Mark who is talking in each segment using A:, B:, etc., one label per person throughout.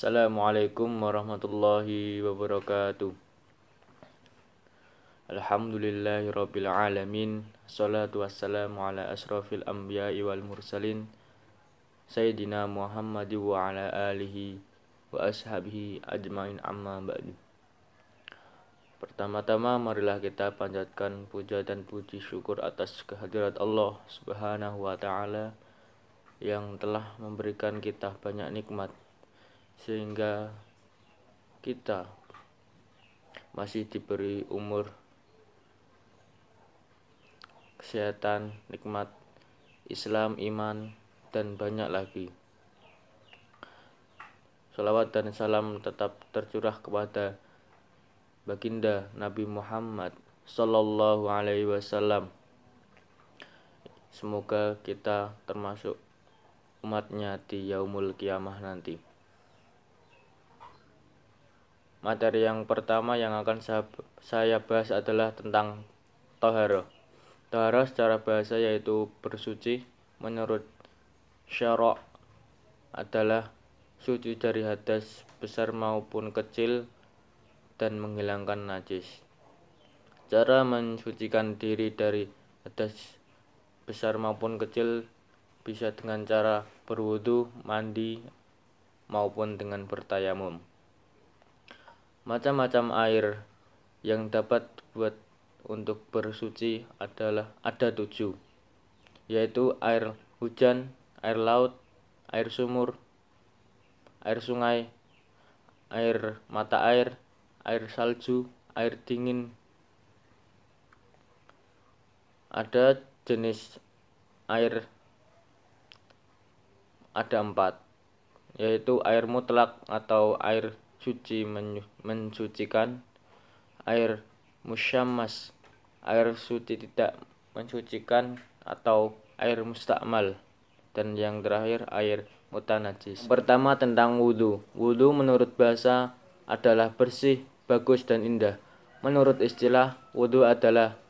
A: Assalamualaikum warahmatullahi wabarakatuh. Alhamdulillahirabbil alamin. Shalatu wassalamu ala asrofil anbiya'i wal mursalin Sayyidina Muhammad wa ala alihi wa ashabihi ajmain amma ba'du. Pertama-tama marilah kita panjatkan puja dan puji syukur atas kehadirat Allah Subhanahu wa taala yang telah memberikan kita banyak nikmat sehingga kita masih diberi umur, kesehatan, nikmat Islam, iman, dan banyak lagi. Salawat dan salam tetap tercurah kepada baginda Nabi Muhammad Sallallahu Alaihi Wasallam. Semoga kita termasuk umatnya di yaumul kiamah nanti. Materi yang pertama yang akan saya bahas adalah tentang taharah. Taharah secara bahasa yaitu bersuci. Menurut syara' adalah suci dari hadas besar maupun kecil dan menghilangkan najis. Cara mensucikan diri dari hadas besar maupun kecil bisa dengan cara berwudu, mandi, maupun dengan bertayamum. Macam-macam air yang dapat dibuat untuk bersuci ada 7, yaitu air hujan, air laut, air sumur, air sungai, air mata air salju, air dingin. Ada jenis air, ada 4, yaitu air mutlak atau air suci mensucikan, air musyammas, air suci tidak mensucikan, atau air mustakmal, dan yang terakhir air mutanajis. Pertama tentang wudu. Wudu menurut bahasa adalah bersih, bagus, dan indah. Menurut istilah, wudu adalah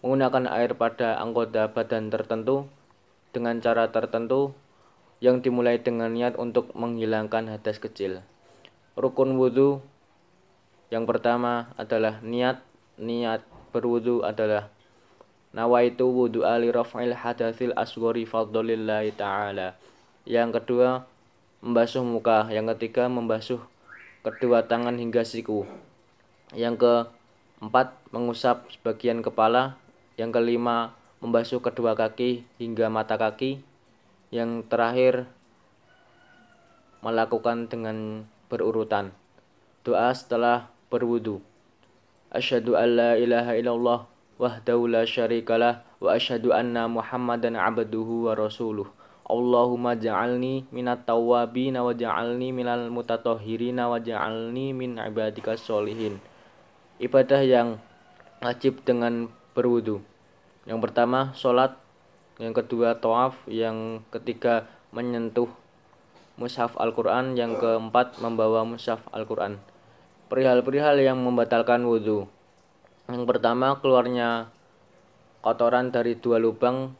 A: menggunakan air pada anggota badan tertentu dengan cara tertentu yang dimulai dengan niat untuk menghilangkan hadas kecil. Rukun wudu yang pertama adalah niat. Niat berwudu adalah nawaitu wudu'a li raf'il hadatsil asghari fadlillahi ta'ala. Yang kedua, membasuh muka. Yang ketiga, membasuh kedua tangan hingga siku. Yang keempat, mengusap sebagian kepala. Yang kelima, membasuh kedua kaki hingga mata kaki. Yang terakhir, melakukan dengan berurutan. Doa setelah berwudu. Asyhadu an la ilaha illallah wahdahu la syarikalah wa asyhadu anna Muhammadan abduhu wa rasuluh. Allahumma ja'alni minat tawwabin wa ja'alni minal mutatahhirin wa ja'alni min ibadikas sholihin. Ibadah yang wajib dengan berwudu. Yang pertama, sholat. Yang kedua, tawaf. Yang ketiga, menyentuh mushaf Al-Quran. Yang keempat, membawa mushaf Al-Quran. Perihal-perihal yang membatalkan wudu. Yang pertama, keluarnya kotoran dari 2 lubang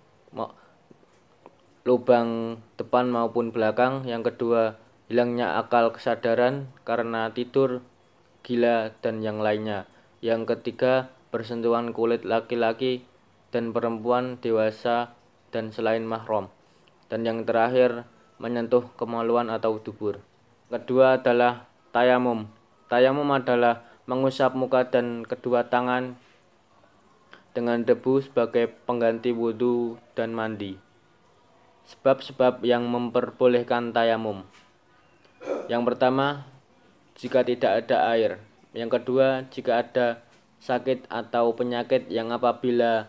A: depan maupun belakang. Yang kedua, hilangnya akal kesadaran karena tidur, gila, dan yang lainnya. Yang ketiga, bersentuhan kulit laki-laki dan perempuan dewasa dan selain mahram. Dan yang terakhir, menyentuh kemaluan atau dubur. Kedua adalah tayamum. Tayamum adalah mengusap muka dan kedua tangan dengan debu sebagai pengganti wudu dan mandi. Sebab-sebab yang memperbolehkan tayamum. Yang pertama, jika tidak ada air. Yang kedua, jika ada sakit atau penyakit yang apabila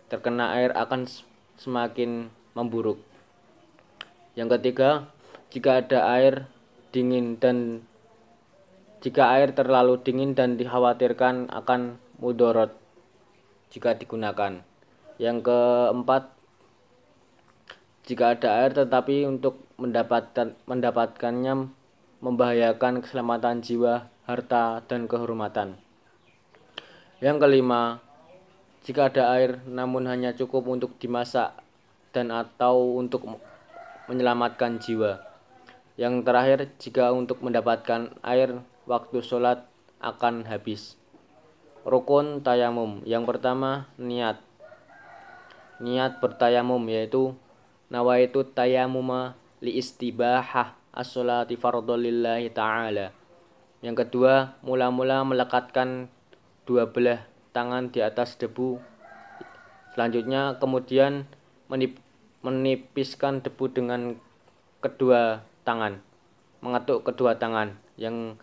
A: terkena air akan semakin memburuk. Yang ketiga, jika ada air dingin dan jika air terlalu dingin dan dikhawatirkan akan mudorot jika digunakan. Yang keempat, jika ada air tetapi untuk mendapatkannya membahayakan keselamatan jiwa, harta, dan kehormatan. Yang kelima, jika ada air namun hanya cukup untuk dimasak dan atau untuk menyelamatkan jiwa. Yang terakhir, jika untuk mendapatkan air waktu sholat akan habis. Rukun tayamum. Yang pertama, niat. Niat bertayamum yaitu nawaitu tayamuma li istibahah as-sholati fardhu lillahi ta'ala. Yang kedua, mula-mula melekatkan dua belah tangan di atas debu. Selanjutnya kemudian menipiskan debu dengan kedua tangan, mengetuk kedua tangan. Yang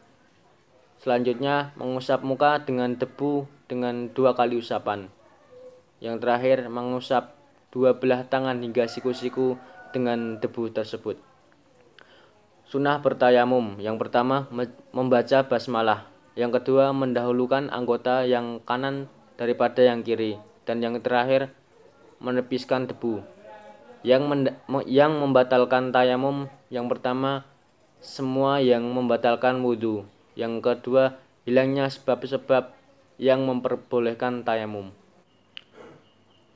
A: selanjutnya mengusap muka dengan debu dengan 2 kali usapan. Yang terakhir mengusap dua belah tangan hingga siku-siku dengan debu tersebut. Sunnah bertayamum. Yang pertama membaca basmalah. Yang kedua mendahulukan anggota yang kanan daripada yang kiri. Dan yang terakhir menepiskan debu. Yang membatalkan tayamum, yang pertama semua yang membatalkan wudhu. Yang kedua hilangnya sebab-sebab yang memperbolehkan tayamum.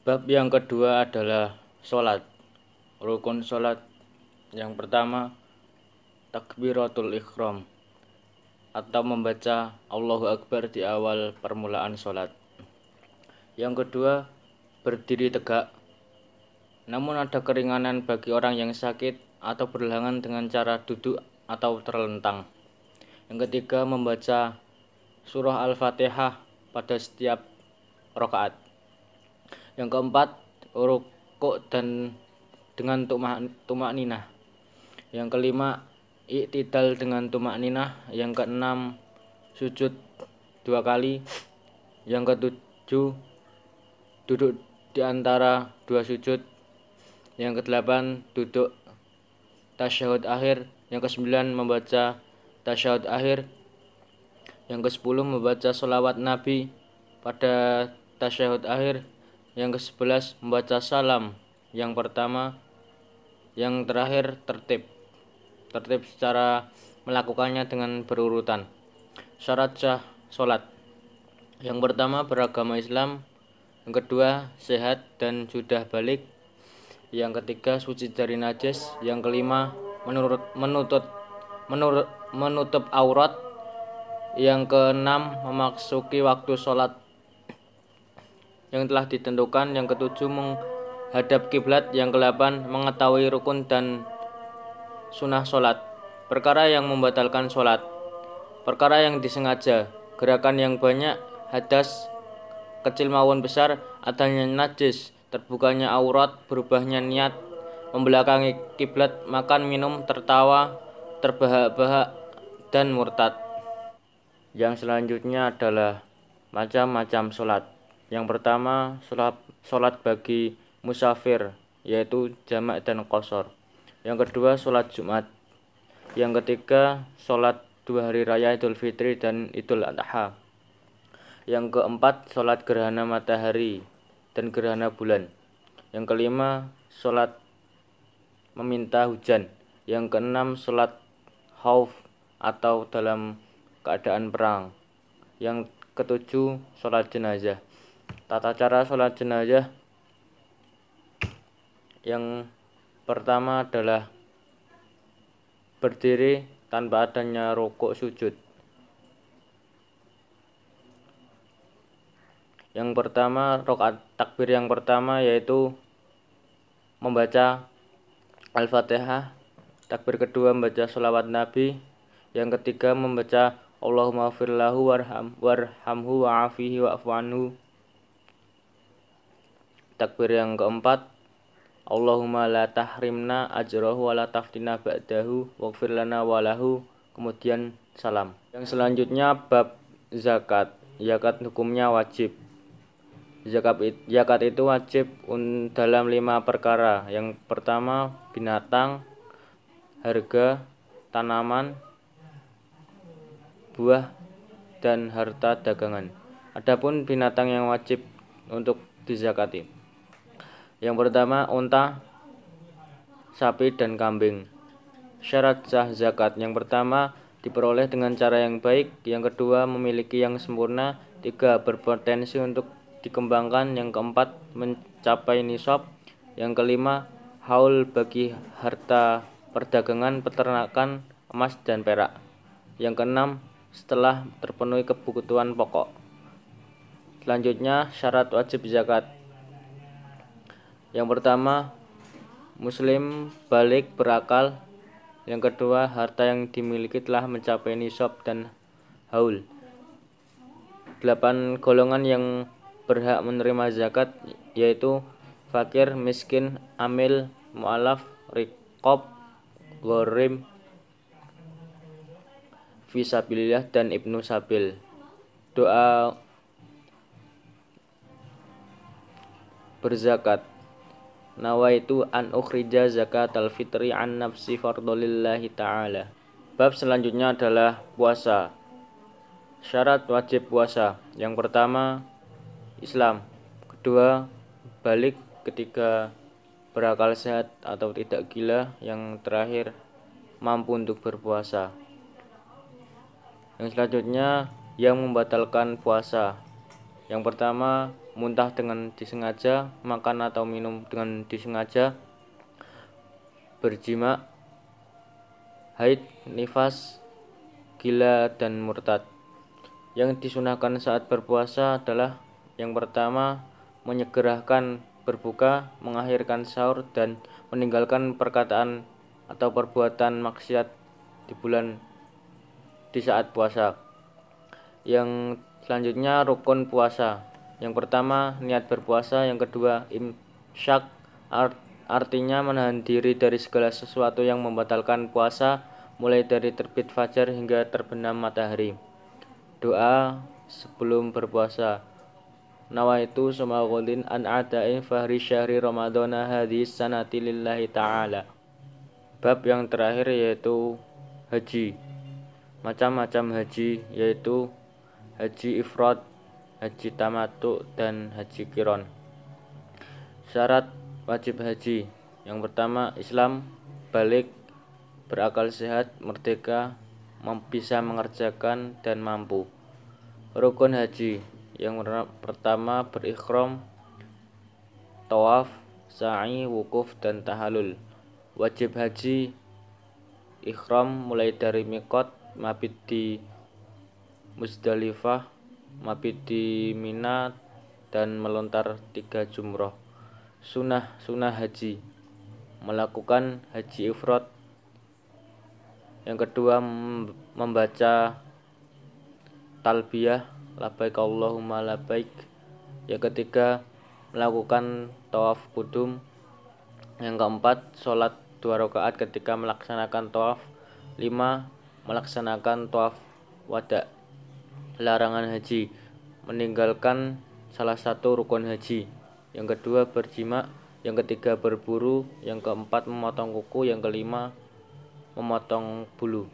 A: Bab yang kedua adalah sholat. Rukun sholat. Yang pertama takbiratul ihram atau membaca Allahu Akbar di awal permulaan sholat. Yang kedua berdiri tegak, namun ada keringanan bagi orang yang sakit atau berhalangan dengan cara duduk atau terlentang. Yang ketiga membaca surah Al-Fatihah pada setiap rakaat. Yang keempat rukuk dan dengan tumak-ninah. Yang kelima i'tidal dengan tumak-ninah. Yang keenam sujud 2 kali. Yang ketujuh duduk di antara 2 sujud. Yang kedelapan duduk tasyahud akhir. Yang kesembilan membaca tasyahud akhir. Yang kesepuluh membaca sholawat Nabi pada tasyahud akhir. Yang ke-11 membaca salam yang pertama. Yang terakhir tertib secara melakukannya dengan berurutan. Syarat sah sholat. Yang pertama beragama Islam. Yang kedua sehat dan sudah balik. Yang ketiga suci dari najis. Yang kelima menutup aurat. Yang keenam memasuki waktu sholat yang telah ditentukan. Yang ketujuh menghadap kiblat. Yang kedelapan mengetahui rukun dan sunnah sholat. Perkara yang membatalkan sholat. Perkara yang disengaja, gerakan yang banyak, hadas kecil maupun besar, adanya najis, terbukanya aurat, berubahnya niat, membelakangi kiblat, makan, minum, tertawa, terbahak-bahak, dan murtad. Yang selanjutnya adalah macam-macam sholat. Yang pertama sholat bagi musafir, yaitu jamak dan qashar. Yang kedua sholat Jumat. Yang ketiga sholat 2 hari raya Idul Fitri dan Idul Adha. Yang keempat sholat gerhana matahari dan gerhana bulan. Yang kelima sholat meminta hujan. Yang keenam sholat khauf atau dalam keadaan perang. Yang ketujuh sholat jenazah. Tata cara sholat jenazah yang pertama adalah berdiri tanpa adanya rukuk sujud. Yang pertama rakaat takbir yang pertama yaitu membaca Al-Fatihah. Takbir kedua membaca sholawat Nabi. Yang ketiga membaca Allahumma firlahu warhamhu wa'afihi wa'fu anhu. Takbir yang keempat Allahumma la tahrimna ajrahu wa la taftina ba'dahu waghfir lana walahu. Kemudian salam. Yang selanjutnya bab zakat. Zakat hukumnya wajib. Zakat itu wajib dalam 5 perkara. Yang pertama binatang, harga, tanaman, buah, dan harta dagangan. Adapun binatang yang wajib untuk dizakati. Yang pertama unta, sapi, dan kambing. Syarat sah zakat. Yang pertama diperoleh dengan cara yang baik. Yang kedua memiliki yang sempurna. 3 berpotensi untuk dikembangkan. Yang keempat mencapai nisab. Yang kelima haul bagi harta perdagangan, peternakan, emas dan perak. Yang keenam, setelah terpenuhi kebutuhan pokok. Selanjutnya, syarat wajib zakat. Yang pertama, muslim balik berakal. Yang kedua, harta yang dimiliki telah mencapai nisab dan haul. 8 golongan yang berhak menerima zakat yaitu fakir, miskin, amil, mu'alaf, riqab, gharim, fisabilillah dan ibnu sabil. Doa berzakat. Nawaitu an ukhrija zakatal fitri an nafsi fardolillahi ta'ala. Bab selanjutnya adalah puasa. Syarat wajib puasa. Yang pertama, Islam. Kedua, balik. Ketiga, berakal sehat atau tidak gila. Yang terakhir, mampu untuk berpuasa. Yang selanjutnya, yang membatalkan puasa. Yang pertama, muntah dengan disengaja, makan atau minum dengan disengaja, berjima, haid, nifas, gila, dan murtad. Yang disunahkan saat berpuasa adalah yang pertama, menyegerakan berbuka, mengakhirkan sahur, dan meninggalkan perkataan atau perbuatan maksiat di saat puasa. Yang selanjutnya, rukun puasa. Yang pertama, niat berpuasa. Yang kedua, imsyak, artinya menahan diri dari segala sesuatu yang membatalkan puasa, mulai dari terbit fajar hingga terbenam matahari. Doa sebelum berpuasa. Nawaitu sumaghodin an adain fahri syahri ramadana hadis sanati lillahi ta'ala. Bab yang terakhir yaitu haji. Macam-macam haji yaitu haji ifrad, haji tamattu, dan haji qiron. Syarat wajib haji. Yang pertama, Islam, balik, berakal sehat, merdeka, bisa mengerjakan, dan mampu. Rukun haji. Yang pertama, berikhram, tawaf, sa'i, wukuf, dan tahalul. Wajib haji, ikhram mulai dari miqat, mabit di Muzdalifah, mabit di Mina, dan melontar 3 jumroh. Sunnah haji, melakukan haji ifrad. Yang kedua, membaca talbiyah, labbaik Allahumma labbaik. Yang ketiga, melakukan tawaf qudum. Yang keempat, sholat 2 rakaat ketika melaksanakan tawaf. 5, melaksanakan tawaf wada. Larangan haji, meninggalkan salah satu rukun haji. Yang kedua, berjima. Yang ketiga, berburu. Yang keempat, memotong kuku. Yang kelima, memotong bulu.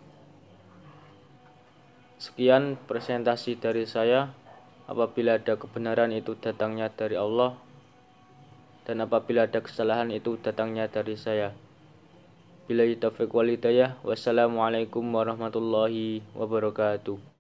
A: Sekian presentasi dari saya. Apabila ada kebenaran itu datangnya dari Allah, dan apabila ada kesalahan itu datangnya dari saya. Billahi taufiq wal hidayah. Wassalamualaikum warahmatullahi wabarakatuh.